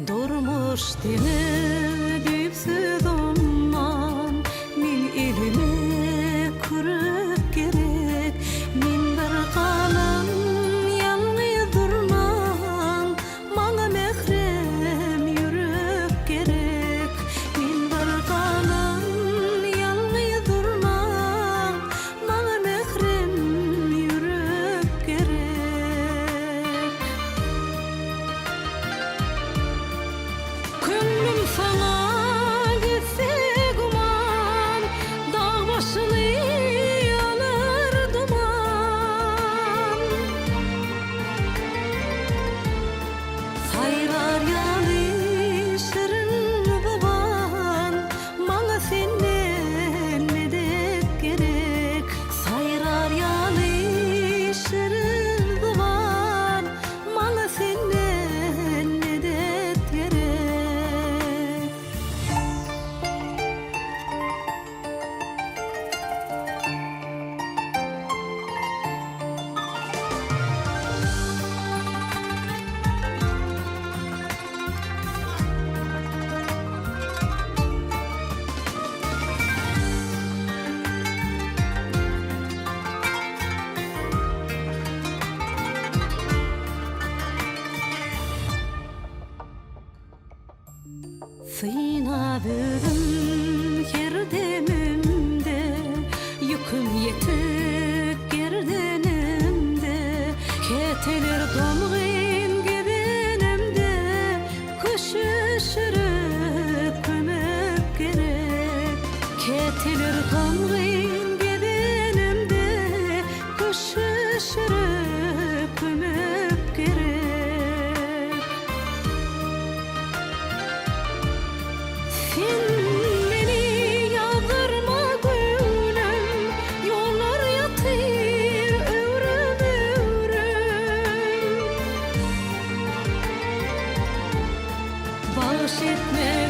durmuş dini düpsüz umman min elime kürüp gerek min bir kalan yalnız durman bana mehrem yürüp gerek min bir kalan yalnız durman bana mehrem yürüp gerek Gönlüm sana gitse guman dağ başını yanar duman sayrar yalı şirin baban bana senden ne de gerek sayrar yalı şirin baban bana senden ne de gerek Sıynadım yerdemimde yüküm yetip gerdenimde keteler dolğun gebenimde kuş üşürüp kömüp gerek keteler dolğun gebenimde kuş üşürüp kömüp gerek Sen beni yağdırma gülüm Yollar yatır övrüm övrüm Bağış etme